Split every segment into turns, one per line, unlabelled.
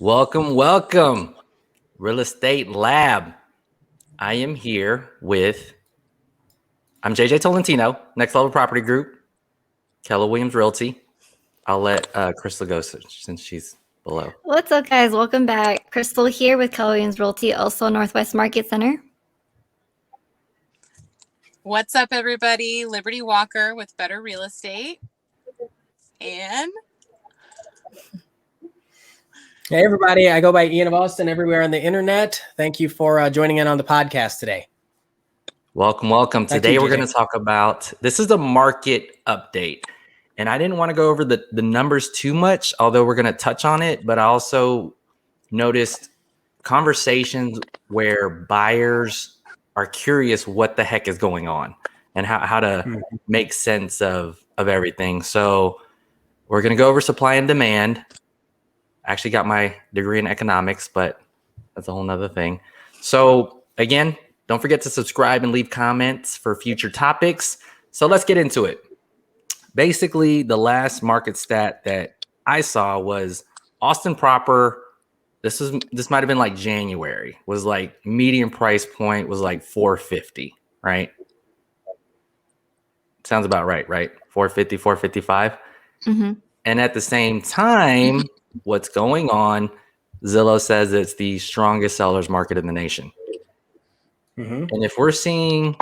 Welcome, welcome, Real Estate Lab. I am here I'm JJ Tolentino, Next Level Property Group, Keller Williams Realty. I'll let Crystal go since she's below.
What's up, guys? Welcome back. Crystal here with Keller Williams Realty, also Northwest Market Center.
What's up, everybody? Liberty Walker with Better Real Estate. And
hey, everybody. I go by ianofAustin everywhere on the internet. Thank you for joining in on the podcast today.
Welcome, welcome. Today we're going to talk about, this is a market update. And I didn't want to go over the numbers too much, although we're going to touch on it. But I also noticed conversations where buyers are curious what the heck is going on and how to make sense of everything. So we're going to go over supply and demand. I actually got my degree in economics, but that's a whole nother thing. So again, don't forget to subscribe and leave comments for future topics. So let's get into it. Basically, the last market stat that I saw was Austin proper. This might have been like January, was like median price point was like 450, right? Sounds about right? 450, 455. Mm-hmm. And at the same time, what's going on, Zillow says it's the strongest sellers market in the nation. Mm-hmm. And if we're seeing,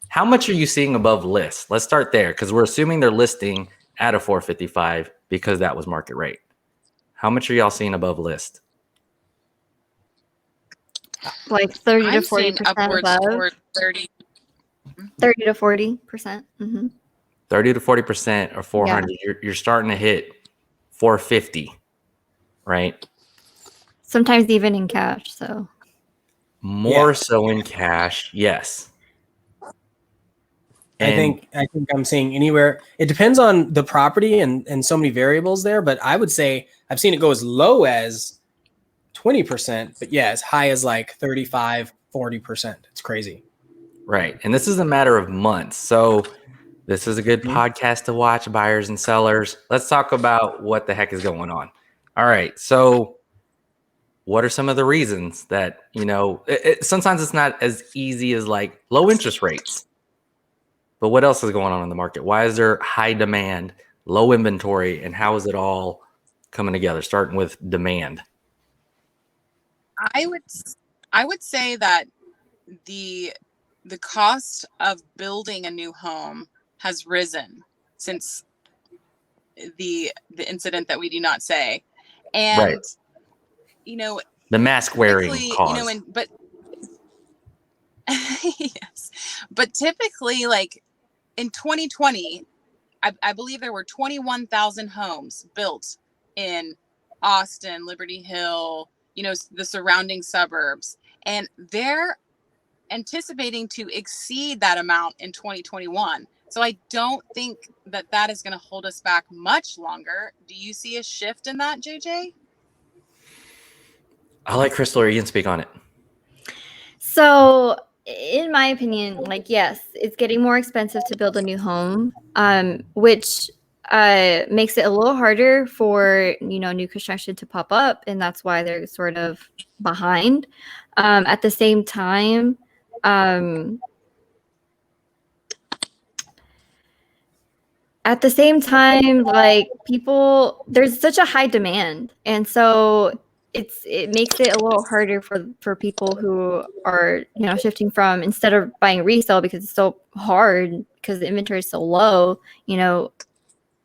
how much are you seeing above list? Let's start there because we're assuming they're listing at a 455 because that was market rate. How much are y'all seeing above list?
Like 30 to 40% above.
30
to 40%. Mm-hmm.
30 to 40% or 400. Yeah. You're starting to hit 450, right?
Sometimes even in cash. So
more so in cash, yes.
And I think I'm seeing anywhere. It depends on the property and so many variables there, but I would say I've seen it go as low as 20%, but as high as like 35, 40%. It's crazy.
Right. And this is a matter of months. So this is a good podcast to watch, buyers and sellers. Let's talk about what the heck is going on. All right. So what are some of the reasons that, sometimes it's not as easy as like low interest rates. But what else is going on in the market? Why is there high demand, low inventory, and how is it all coming together? Starting with demand.
I would say that the cost of building a new home has risen since the incident that we do not say, and
the mask wearing cause.
But yes, but typically, like in 2020, I believe there were 21,000 homes built in Austin, Liberty Hill, the surrounding suburbs, and they're anticipating to exceed that amount in 2021. So I don't think that is going to hold us back much longer. Do you see a shift in that, JJ?
I'll let Crystal or Ian speak on it.
So in my opinion, yes, it's getting more expensive to build a new home, which makes it a little harder for, new construction to pop up. And that's why they're sort of behind. At the same time, people, there's such a high demand. And so it makes it a little harder for people who are, shifting from, instead of buying resale because it's so hard because the inventory is so low,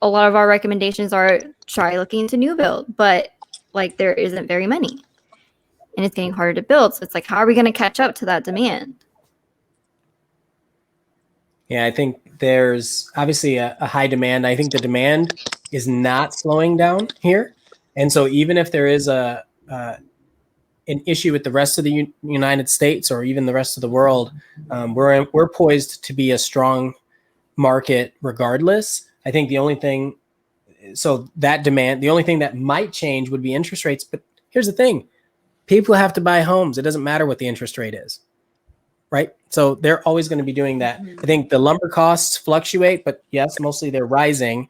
a lot of our recommendations are try looking into new build, but there isn't very many and it's getting harder to build. So it's how are we going to catch up to that demand?
Yeah, I think there's obviously a high demand. I think the demand is not slowing down here. And so even if there is an issue with the rest of the United States or even the rest of the world, we're poised to be a strong market regardless. I think the only thing that might change would be interest rates. But here's the thing. People have to buy homes. It doesn't matter what the interest rate is, right? So they're always going to be doing that. I think the lumber costs fluctuate, but yes, mostly they're rising.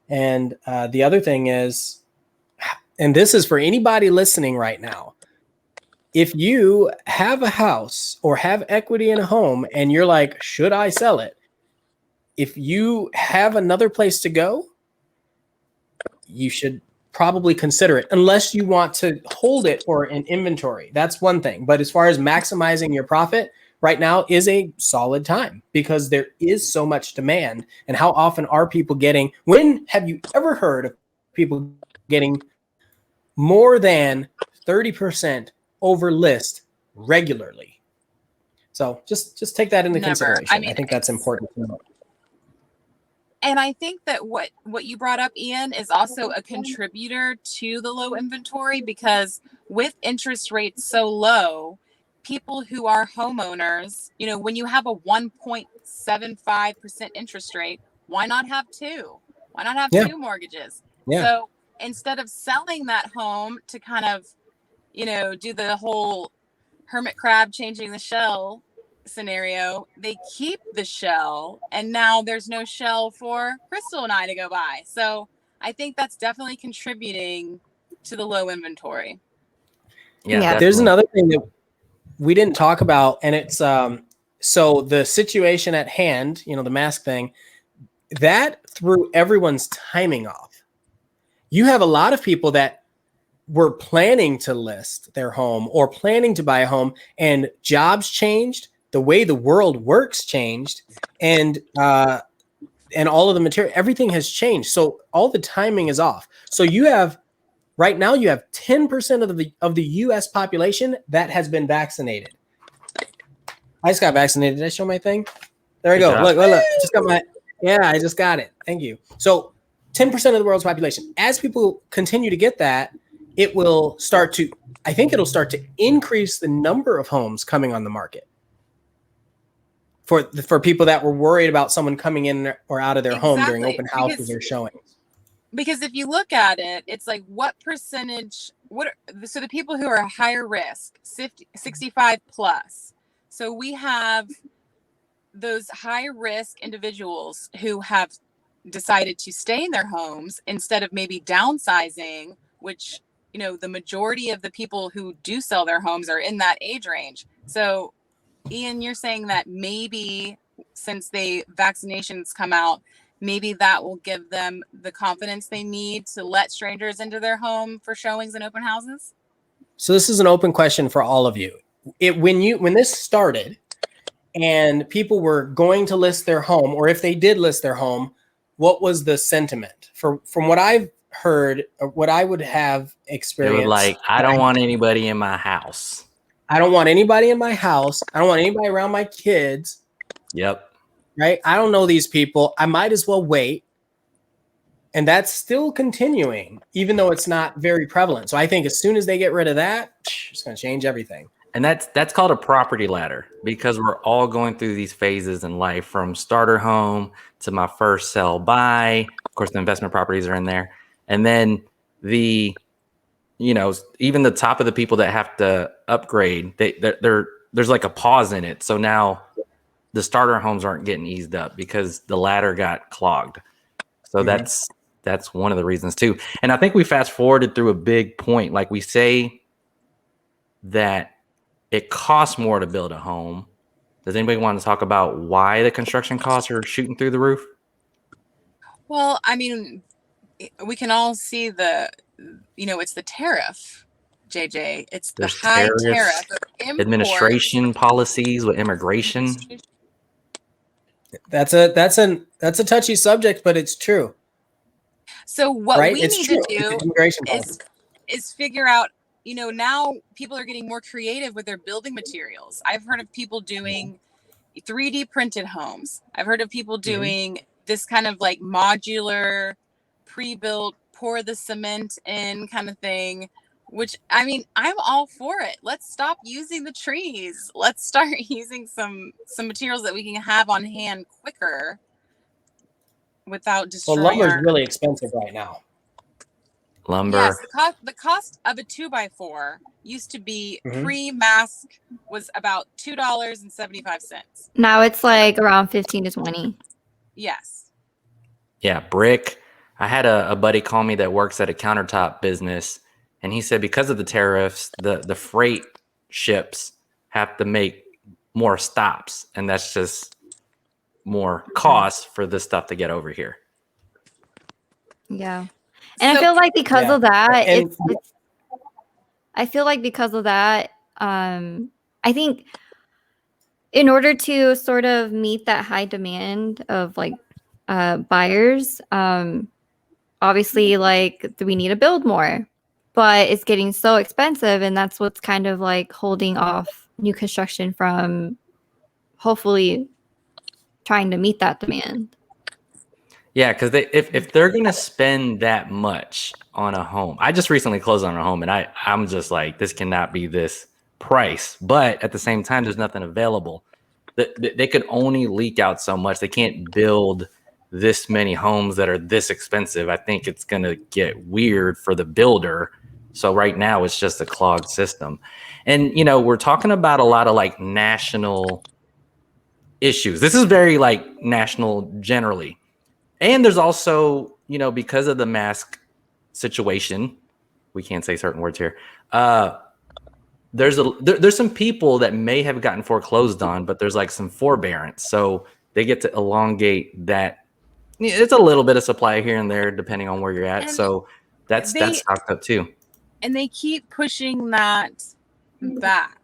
And the other thing is and this is for anybody listening right now. If you have a house or have equity in a home and you're like, should I sell it? If you have another place to go, you should probably consider it, unless you want to hold it for an inventory. That's one thing. But as far as maximizing your profit, right now is a solid time because there is so much demand. And how often are people getting, when have you ever heard of people getting more than 30% over list regularly? So just take that into
Never.
consideration.
I mean,
I think that's important to know.
And I think that what you brought up, Ian, is also a contributor to the low inventory, because with interest rates so low, people who are homeowners, you know, when you have a 1.75% interest rate, why not have two? Why not have two mortgages?
Yeah.
So instead of selling that home to kind of, you know, do the whole hermit crab changing the shell scenario, they keep the shell, and now there's no shell for Crystal and I to go by. So I think that's definitely contributing to the low inventory.
Yeah.
There's another thing that we didn't talk about, and it's so the situation at hand, you know, the mask thing, that threw everyone's timing off. You have a lot of people that were planning to list their home or planning to buy a home, and jobs changed, the way the world works changed, and all of the material, everything has changed. So all the timing is off. So you have right now, you have 10% of the US population that has been vaccinated. I just got vaccinated. Did I show my thing? There we go. Look. Just got I just got it. Thank you. So 10% of the world's population. As people continue to get that, it'll start to increase the number of homes coming on the market for people that were worried about someone coming in or out of their home during open houses or showings.
Because if you look at it, it's like what percentage, so the people who are higher risk, 65 plus. So we have those high risk individuals who have decided to stay in their homes instead of maybe downsizing, which, you know, the majority of the people who do sell their homes are in that age range. So Ian, you're saying that maybe since vaccinations come out, maybe that will give them the confidence they need to let strangers into their home for showings and open houses?
So this is an open question for all of you. When this started and people were going to list their home, or if they did list their home, what was the sentiment? From what I've heard, or what I would have experienced,
it was like, I don't want anybody in my house.
I don't want anybody in my house. I don't want anybody around my kids.
Yep.
Right? I don't know these people. I might as well wait. And that's still continuing, even though it's not very prevalent. So I think as soon as they get rid of that, it's going to change everything.
And that's called a property ladder, because we're all going through these phases in life, from starter home to my first sell buy. Of course, the investment properties are in there. And then even the top of the people that have to upgrade, there's like a pause in it. So now the starter homes aren't getting eased up because the ladder got clogged. So that's one of the reasons too. And I think we fast forwarded through a big point. Like we say that it costs more to build a home. Does anybody want to talk about why the construction costs are shooting through the roof?
Well, I mean, we can all see it's the tariff, JJ. It's the high tariff of
administration policies with immigration.
That's a touchy subject, but it's true.
So what we need to do is figure out, now people are getting more creative with their building materials. I've heard of people doing 3D printed homes. I've heard of people doing this kind of like modular, pre-built, pour the cement in kind of thing, which, I mean, I'm all for it. Let's stop using the trees. Let's start using some materials that we can have on hand quicker without destroying.
Well, lumber is really expensive right now.
Lumber.
Yes, the cost of a 2x4 used to be pre-mask was about $2.75.
Now it's like around 15 to 20.
Yes.
Yeah, brick. I had a buddy call me that works at a countertop business, and he said because of the tariffs, the freight ships have to make more stops, and that's just more cost for this stuff to get over here.
Yeah. And I feel like because of that, I feel like because of that, I think in order to sort of meet that high demand of like buyers, obviously like we need to build more, but it's getting so expensive, and that's what's kind of like holding off new construction from hopefully trying to meet that demand.
Yeah, because if they're gonna spend that much on a home, I just recently closed on a home, and I'm just like, this cannot be this price. But at the same time, there's nothing available. They could only leak out so much. They can't build this many homes that are this expensive. I think it's gonna get weird for the builder. So right now, it's just a clogged system, and we're talking about a lot of like national issues. This is very like national generally. And there's also, because of the mask situation, we can't say certain words here. There's some people that may have gotten foreclosed on, but there's like some forbearance, so they get to elongate that. It's a little bit of supply here and there, depending on where you're at. So that's stocked up too.
And they keep pushing that back.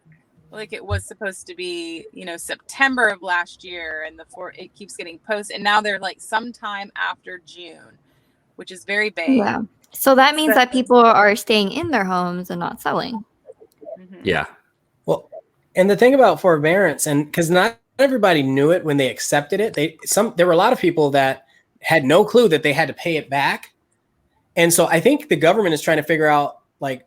Like it was supposed to be, September of last year, and it keeps getting posted, and now they're like sometime after June, which is very vague.
Yeah. So that means that people are staying in their homes and not selling.
Mm-hmm.
Yeah.
Well, and the thing about forbearance, and because not everybody knew it when they accepted it, there were a lot of people that had no clue that they had to pay it back, and so I think the government is trying to figure out like,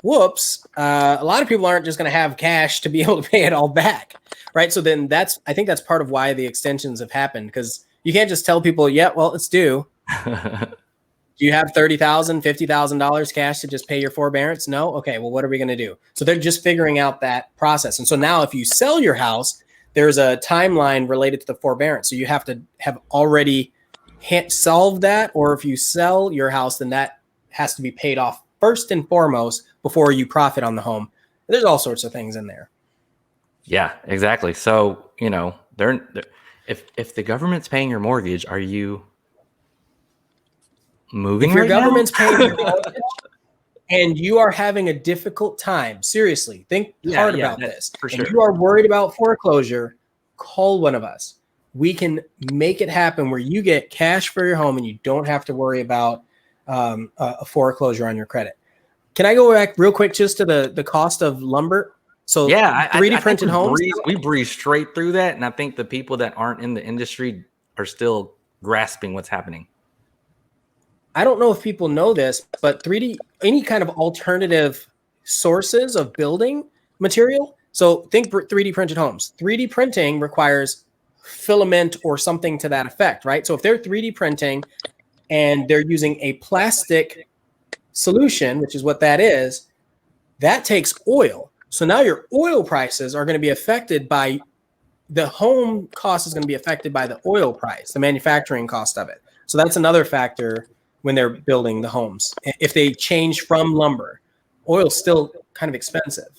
whoops, a lot of people aren't just going to have cash to be able to pay it all back, right? So then I think that's part of why the extensions have happened, because you can't just tell people, yeah, well, it's due. Do you have $30,000, $50,000 cash to just pay your forbearance? No? Okay, well, what are we going to do? So they're just figuring out that process. And so now if you sell your house, there's a timeline related to the forbearance. So you have to have already solved that, or if you sell your house, then that has to be paid off first and foremost before you profit on the home. There's all sorts of things in there.
Yeah, exactly. So, they're if the government's paying your mortgage, are you moving?
If your
right
government's
now?
paying your mortgage and you are having a difficult time, seriously, think hard about this.
For
and
sure.
you are worried about foreclosure, call one of us. We can make it happen where you get cash for your home and you don't have to worry about a foreclosure on your credit. Can I go back real quick just to the cost of lumber? So 3D printed homes.
We breeze straight through that, and I think the people that aren't in the industry are still grasping what's happening.
I don't know if people know this, but any kind of alternative sources of building material. So think 3D printed homes. 3D printing requires filament or something to that effect, right? So if they're 3D printing and they're using a plastic solution, which is what that is, that takes oil. So now your oil prices are going to be affected by the home cost is going to be affected by the oil price, the manufacturing cost of it. So that's another factor when they're building the homes. If they change from lumber, oil's still kind of expensive.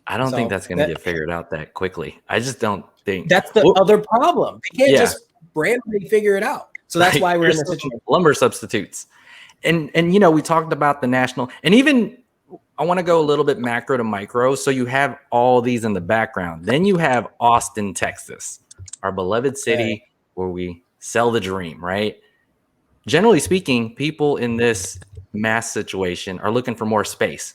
I don't think that's going to get figured out that quickly. I just don't think
that's the other problem. They can't just randomly figure it out. So that's why we're in this situation.
Lumber substitutes. And we talked about the national, and even I want to go a little bit macro to micro. So you have all these in the background. Then you have Austin, Texas, our beloved city where we sell the dream, right? Generally speaking, people in this mass situation are looking for more space.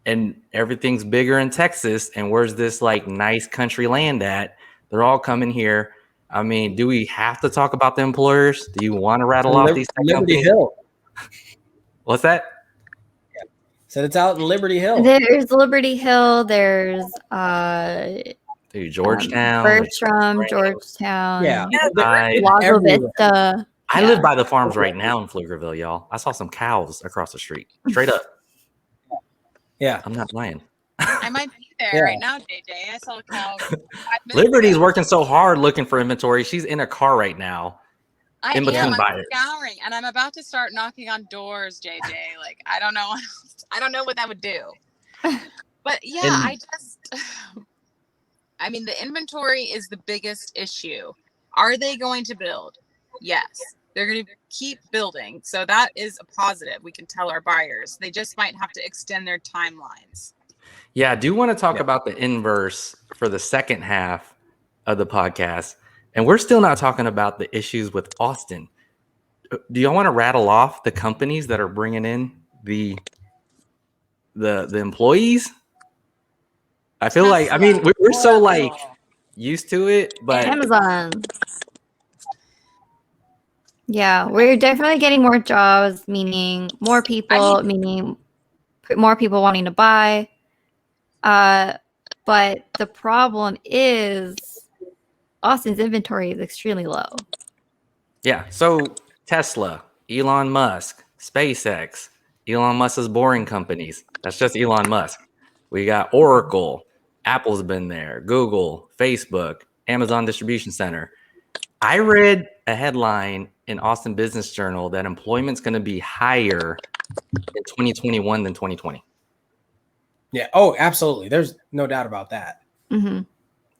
And everything's bigger in Texas. And where's this like nice country land at? They're all coming here. I mean, do we have to talk about the employers? Do you want to rattle off these
Liberty Hill?
What's that?
So it's out in Liberty Hill.
There's Liberty Hill. There's
Georgetown.
Bertram, Georgetown.
Yeah.
Lago Vista.
I live by the farms right now in Pflugerville, y'all. I saw some cows across the street. Straight up.
Yeah.
I'm not lying.
I might be there right now, JJ. I saw a cow.
Liberty's working so hard looking for inventory. She's in a car right now. in between buyers.
Scouring, and I'm about to start knocking on doors, JJ. Like, I don't know what that would do. But yeah, I mean, the inventory is the biggest issue. Are they going to build? Yes, they're going to keep building. So that is a positive. We can tell our buyers. They just might have to extend their timelines.
Yeah, I do want to talk about the inverse for the second half of the podcast. And we're still not talking about the issues with Austin. Do y'all want to rattle off the companies that are bringing in the employees? I feel like, I mean, we're so like used to it, but
Amazon. Yeah, we're definitely getting more jobs, meaning more people, meaning more people wanting to buy. But the problem is Austin's inventory is extremely low.
Yeah. So Tesla, Elon Musk, SpaceX, Elon Musk's boring companies. That's just Elon Musk. We got Oracle, Apple's been there, Google, Facebook, Amazon Distribution Center. I read a headline in Austin Business Journal that employment's going to be higher in 2021 than 2020.
Yeah. Oh, absolutely. There's no doubt about that.
Mm-hmm.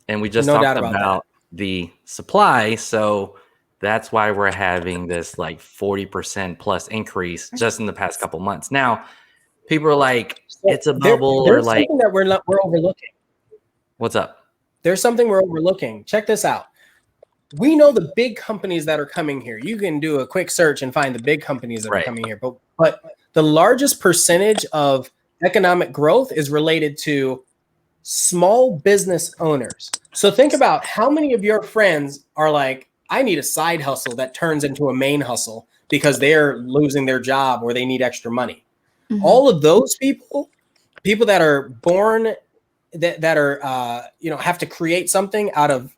And we just talked about the supply. So that's why we're having this like 40% plus increase just in the past couple months. Now, people are like, it's a bubble, or like
something that we're overlooking.
What's up?
There's something we're overlooking. Check this out. We know the big companies that are coming here. You can do a quick search and find the big companies that are coming here. But the largest percentage of economic growth is related to small business owners. So think about how many of your friends are like, I need a side hustle that turns into a main hustle because they're losing their job or they need extra money. Mm-hmm. All of those people that are born that are have to create something out of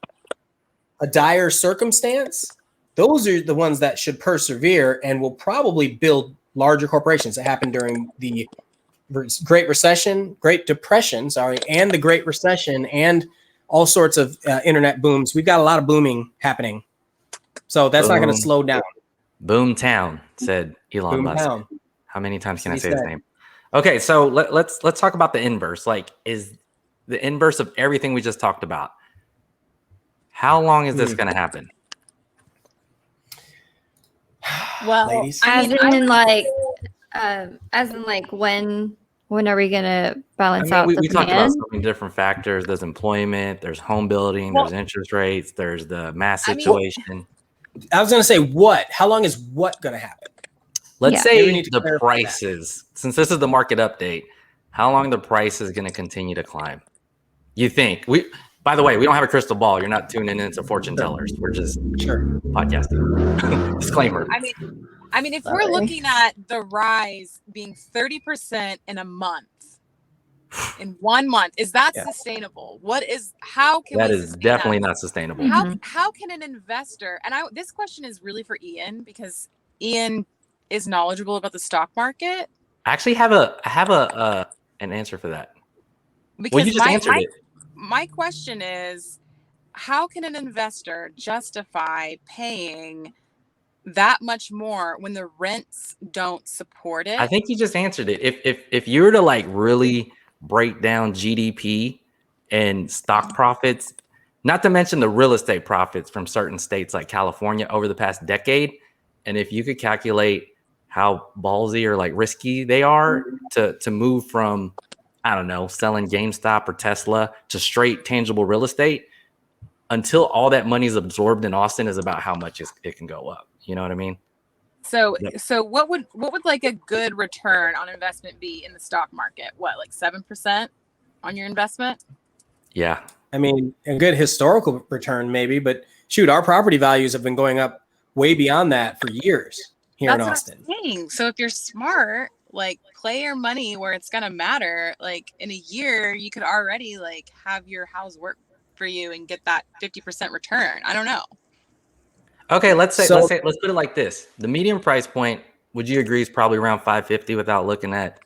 a dire circumstance, those are the ones that should persevere and will probably build larger corporations. That happened during the Great Depression, and the Great Recession, and all sorts of internet booms. We've got a lot of booming happening. So that's not going to slow down.
Boom town, said Elon
Boom
Musk.
town.
How many times can I say his name? Okay, so let's talk about the inverse. Like, is the inverse of everything we just talked about. How long is this going to happen?
Well,
ladies,
as in when are we going to balance out the
we talked about
demand?
so many different factors. There's employment, there's home building, there's interest rates, there's the mass situation.
I was going to say how long is what going to happen?
Let's say the prices, since this is the market update, how long the price is going to continue to climb? You think? By the way, we don't have a crystal ball. You're not tuning into fortune tellers. We're just podcasting. Disclaimer.
I mean, if we're looking at the rise being 30% in a month, in 1 month, is that sustainable? How can
that is definitely not sustainable.
How can an investor, and this question is really for Ian, because Ian is knowledgeable about the stock market.
I actually have an answer for that.
Because
you just answered it.
My question is, how can an investor justify paying that much more when the rents don't support it?
I think you just answered it. If you were to like really break down GDP and stock profits, not to mention the real estate profits from certain states like California over the past decade, and if you could calculate how ballsy or like risky they are to move from, I don't know, selling GameStop or Tesla to straight tangible real estate, until all that money is absorbed in Austin is about how much it can go up. You know what I mean?
So what would like a good return on investment be in the stock market? What, like 7% on your investment?
Yeah.
I mean, a good historical return maybe, but shoot, our property values have been going up way beyond that for years here in Austin.
What I'm saying. So if you're smart, like play your money where it's going to matter. Like in a year, you could already like have your house work for you and get that 50% return. I don't know.
Okay, let's put it like this. The median price point, would you agree, is probably around $550 without looking at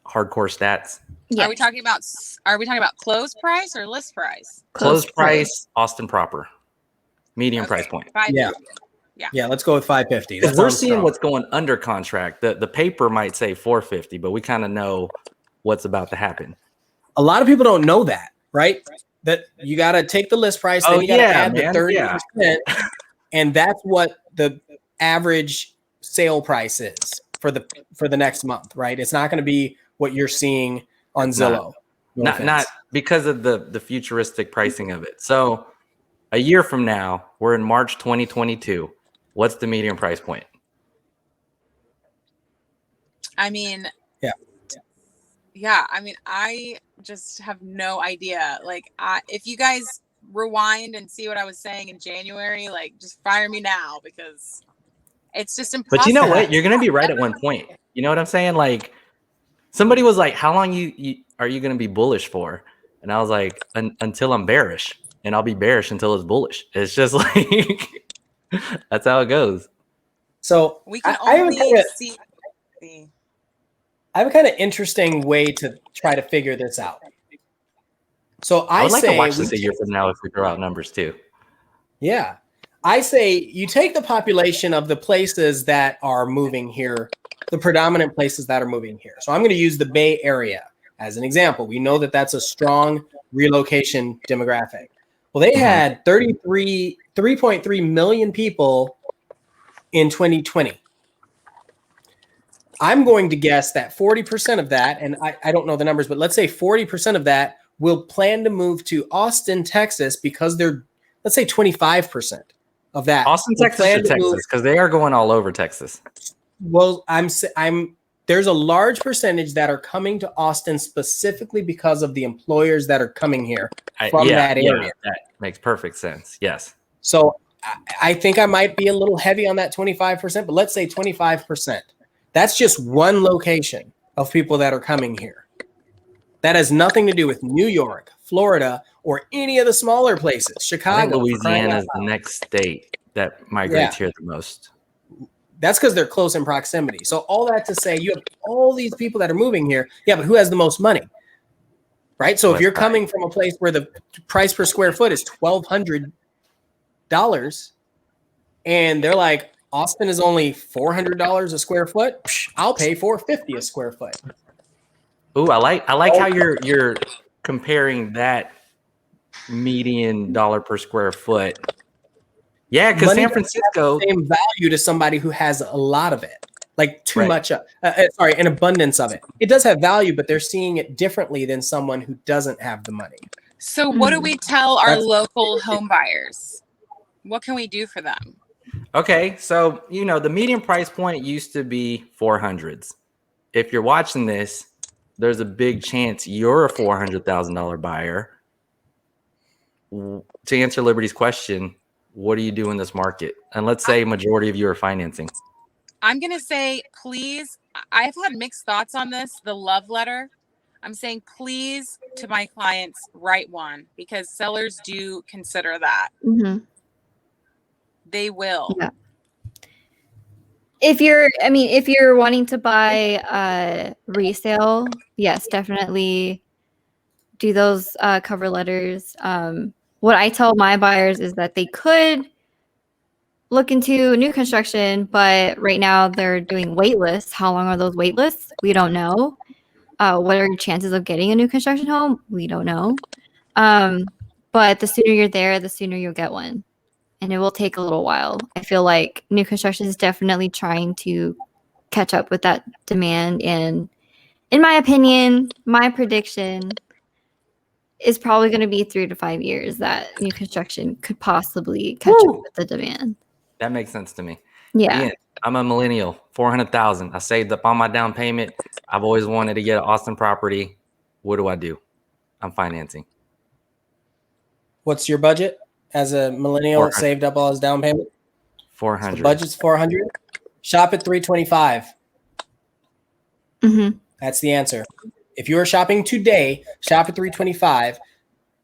hardcore stats?
Yes.
Are we talking about closed price or list price?
Closed price, Austin proper. Median price point.
Yeah, let's go with 550.
Because we're seeing what's going under contract. The paper might say 450, but we kind of know what's about to happen.
A lot of people don't know that, right? That you got to take the list price, then you got to add the 30%, and that's what the average sale price is for the next month, right? It's not going to be what you're seeing on Zillow.
Not because of the futuristic pricing of it. So a year from now, we're in March 2022. What's the median price point?
I mean, I mean, I just have no idea. Like, if you guys rewind and see what I was saying in January, like, just fire me now because it's just impossible.
But you know what? You're going to be right at one point. You know what I'm saying? Like, somebody was like, how long are you going to be bullish for? And I was like, until I'm bearish. And I'll be bearish until it's bullish. It's just like, that's how it goes.
So we can only see.
I have a kind of interesting way to try to figure this out. So
I would like to watch this a year from now if we throw out numbers too.
Yeah. I say you take the population of the places that are moving here, the predominant places that are moving here. So I'm going to use the Bay Area as an example. We know that that's a strong relocation demographic. Well, they had 3.3 million people in 2020. I'm going to guess that 40% of that, and I don't know the numbers, but let's say 40% of that will plan to move to Austin, Texas, because they're, let's say 25% of that.
Austin, Texas, or Texas, because they are going all over Texas.
Well, there's a large percentage that are coming to Austin specifically because of the employers that are coming here from that area.
Yeah, that makes perfect sense. Yes.
So I think I might be a little heavy on that 25%, but let's say 25%. That's just one location of people that are coming here. That has nothing to do with New York, Florida, or any of the smaller places. Chicago.
I think Louisiana is the next state that migrates here the most.
That's because they're close in proximity. So all that to say, you have all these people that are moving here. Yeah, but who has the most money? Right? So if you're coming from a place where the price per square foot is $1,200 and they're like, Austin is only $400 a square foot. I'll pay $450 a square foot.
Ooh, I like how you're comparing that median dollar per square foot. Yeah, because San Francisco
same value to somebody who has a lot of it, like too much. An abundance of it. It does have value, but they're seeing it differently than someone who doesn't have the money.
So, what do we tell our local home buyers? What can we do for them?
Okay, so the median price point used to be 400s. If you're watching this, there's a big chance you're a $400,000 buyer. To answer Liberty's question, what do you do in this market? And let's say majority of you are financing.
I'm going to say, please, I've had mixed thoughts on this, the love letter. I'm saying, please, to my clients, write one, because sellers do consider that.
Mm-hmm.
They will.
Yeah. If you're wanting to buy resale, yes, definitely do those cover letters. What I tell my buyers is that they could look into new construction, but right now they're doing wait lists. How long are those wait lists? We don't know. What are your chances of getting a new construction home? We don't know. But the sooner you're there, the sooner you'll get one. And it will take a little while. I feel like new construction is definitely trying to catch up with that demand. And in my opinion, my prediction is probably going to be 3 to 5 years that new construction could possibly catch up with the demand.
That makes sense to me.
Yeah.
Ian, I'm a millennial, 400,000. I saved up on my down payment. I've always wanted to get an Austin property. What do? I'm financing.
What's your budget as a millennial saved up all his down payment?
400.
So budget's 400. Shop at 325.
Mm-hmm.
That's the answer. If you are shopping today, shop at 325.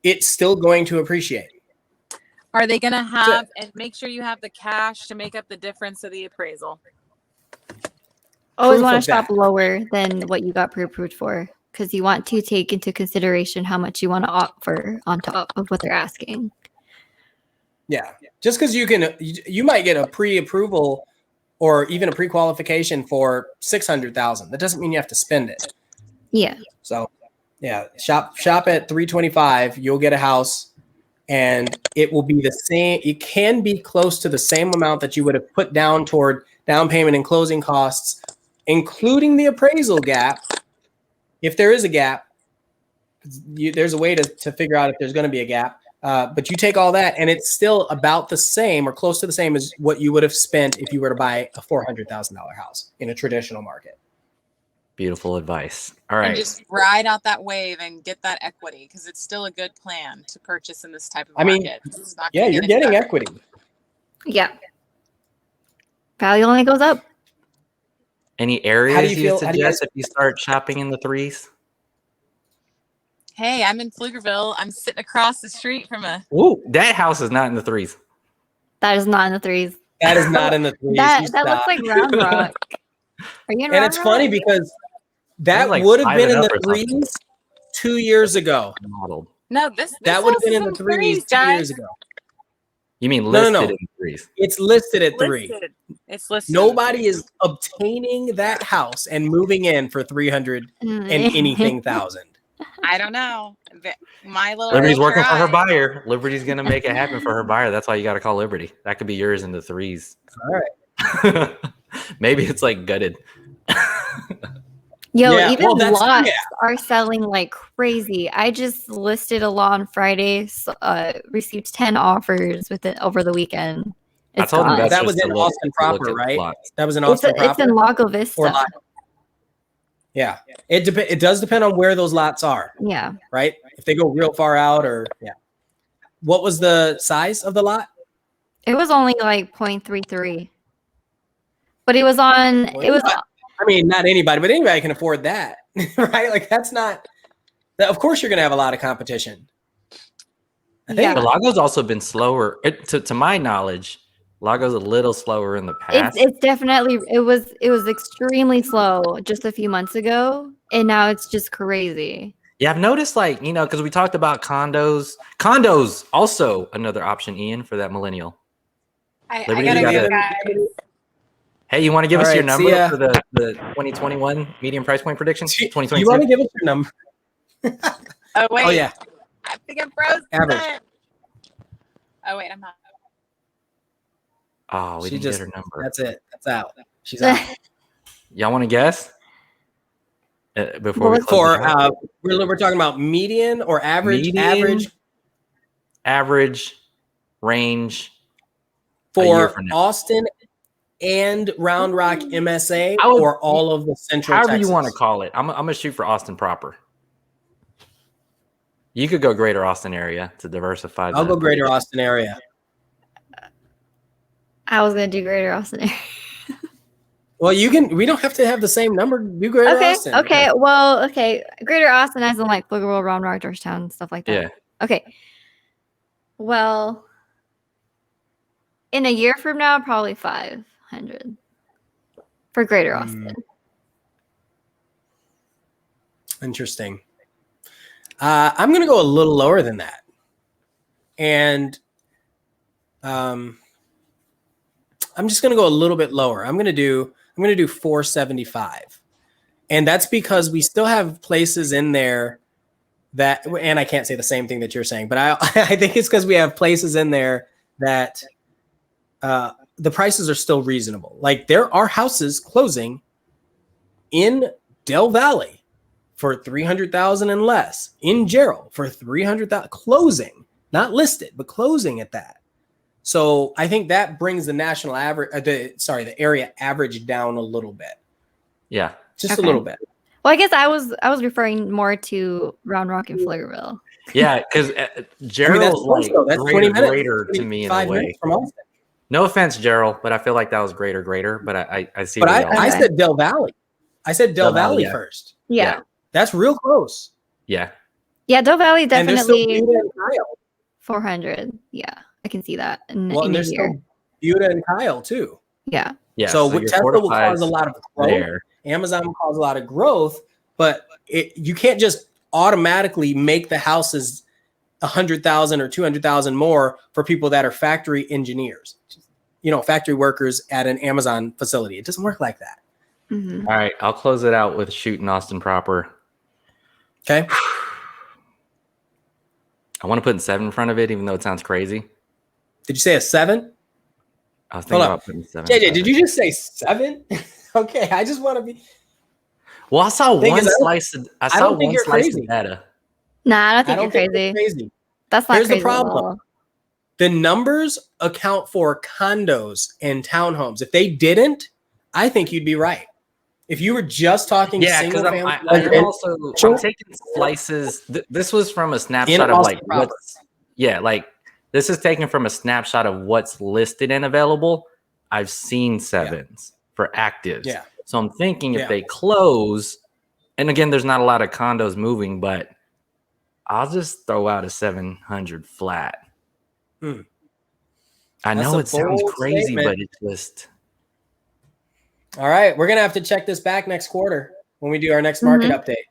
It's still going to appreciate.
Are they going to have, and make sure you have the cash to make up the difference of the appraisal?
Always want to shop lower than what you got pre-approved for, because you want to take into consideration how much you want to offer on top of what they're asking.
Yeah. Just because you might get a pre-approval or even a pre-qualification for 600,000. That doesn't mean you have to spend it.
Yeah.
So yeah, shop at 325. You'll get a house and it will be the same. It can be close to the same amount that you would have put down toward down payment and closing costs, including the appraisal gap. If there is a gap, there's a way to figure out if there's going to be a gap. But you take all that and it's still about the same or close to the same as what you would have spent if you were to buy a $400,000 house in a traditional market.
Beautiful advice. All right.
And just ride out that wave and get that equity because it's still a good plan to purchase in this type of market.
Yeah, you're getting equity.
Yeah. Value only goes up.
Any areas you suggest if you start shopping in the threes?
Hey, I'm in Pflugerville. I'm sitting across the street from a.
Ooh, that house is not in the threes.
That is not in the threes.
That is not in the threes.
that looks like Round Rock. Are you in Round Rock?
And it's funny because that would have been in the threes 2 years ago.
Modeled.
No, this
that would have been in the threes 2 years ago.
You mean listed
no.
in threes?
It's listed at three.
It's listed.
Nobody is obtaining that house and moving in for 300 and anything thousand.
I don't know. My little
Liberty's working for her buyer. Liberty's gonna make it happen for her buyer. That's why you got to call Liberty. That could be yours in the threes.
All right.
Maybe it's like gutted.
Yo, yeah, even lots are selling like crazy. I just listed a lot on Friday. Received 10 offers over the weekend.
I told him
that was in Austin proper, right? That was in Austin proper.
It's in Lago Vista.
Yeah, it does depend on where those lots are.
Yeah.
Right. If they go real far out, or What was the size of the lot?
It was only like 0.33, but it was on.
Well, it was. I mean, not anybody, but anybody can afford that, right? Like that's not. Of course, you're going to have a lot of competition.
I think Lago's also been slower. To my knowledge, Lago's a little slower in the past.
It's definitely it was extremely slow just a few months ago, and now it's just crazy.
Yeah, I've noticed, like, because we talked about condos. Condos also another option, Ian, for that millennial.
I gotta go, guys.
Hey, you want to give us your number for the 2021 median price point predictions? 2022?
You want to give us your number?
Oh, wait.
Oh, yeah.
I think I'm frozen.
Average.
Oh, wait, I'm not.
Oh, we didn't get her number.
That's it. That's out. She's out.
Y'all want to guess? Before
we're talking about median or average?
Average range
for Austin and Round Rock MSA or all of the central
However
Texas?
You want to call it. I'm going to shoot for Austin proper. You could go greater Austin area to diversify.
I'll go greater Austin area.
I was going to do greater Austin area.
Well, we don't have to have the same number. Do greater Austin.
Okay. Well, okay. Greater Austin as in like Pflugerville, Round Rock, Georgetown, stuff like that.
Yeah.
Okay. Well, in a year from now, probably 500 for greater Austin.
Interesting. I'm going to go a little lower than that. And I'm just going to go a little bit lower. I'm going to do 475. And that's because we still have places in there that, and I can't say the same thing that you're saying, but I think it's because we have places in there that the prices are still reasonable. Like there are houses closing in Del Valley for 300,000 and less, in Jarrell for 300,000, closing, not listed, but closing at that. So I think that brings the national average, the area average down a little bit.
Yeah,
just a little bit.
Well, I guess I was referring more to Round Rock and Pflugerville.
Yeah, because Jarrell's
that's 20 minutes,
greater to me in a way.
From Austin.
No offense, Jarrell, but I feel like that was greater. But I see.
But I said Del Valley. I said Del Valley first.
Yeah,
that's real close.
Yeah.
Yeah, Del Valley definitely.
400.
Yeah. I can see that in
there's still Buda and Kyle too.
Yeah.
Yeah.
So Tesla will cause a lot of growth. There. Amazon will cause a lot of growth, but you can't just automatically make the houses 100,000 or 200,000 more for people that are factory engineers, factory workers at an Amazon facility. It doesn't work like that.
Mm-hmm.
All right, I'll close it out with shooting Austin proper.
Okay.
I want to put 7 in front of it, even though it sounds crazy.
Did you say a 7?
I was thinking about putting 7.
JJ, did you just say 7? Okay, I just want to be.
Well, I saw one slice of
crazy.
data.
Nah, I don't think you're crazy. That's not
Here's
crazy
the problem.
at all.
The numbers account for condos and townhomes. If they didn't, I think you'd be right. If you were just talking single family,
I'm taking slices. This was from a snapshot of like what's this is taken from a snapshot of what's listed and available. I've seen 7s for actives.
Yeah.
So I'm thinking if they close, and again, there's not a lot of condos moving, but I'll just throw out a 700 flat. I know it sounds crazy, but it's just.
All right, we're going to have to check this back next quarter when we do our next market update.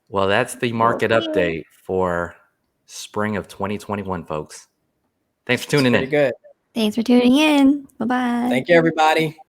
Well, that's the market update for spring of 2021, folks. Thanks for tuning in.
Good.
Thanks for tuning in. Bye-bye.
Thank you, everybody.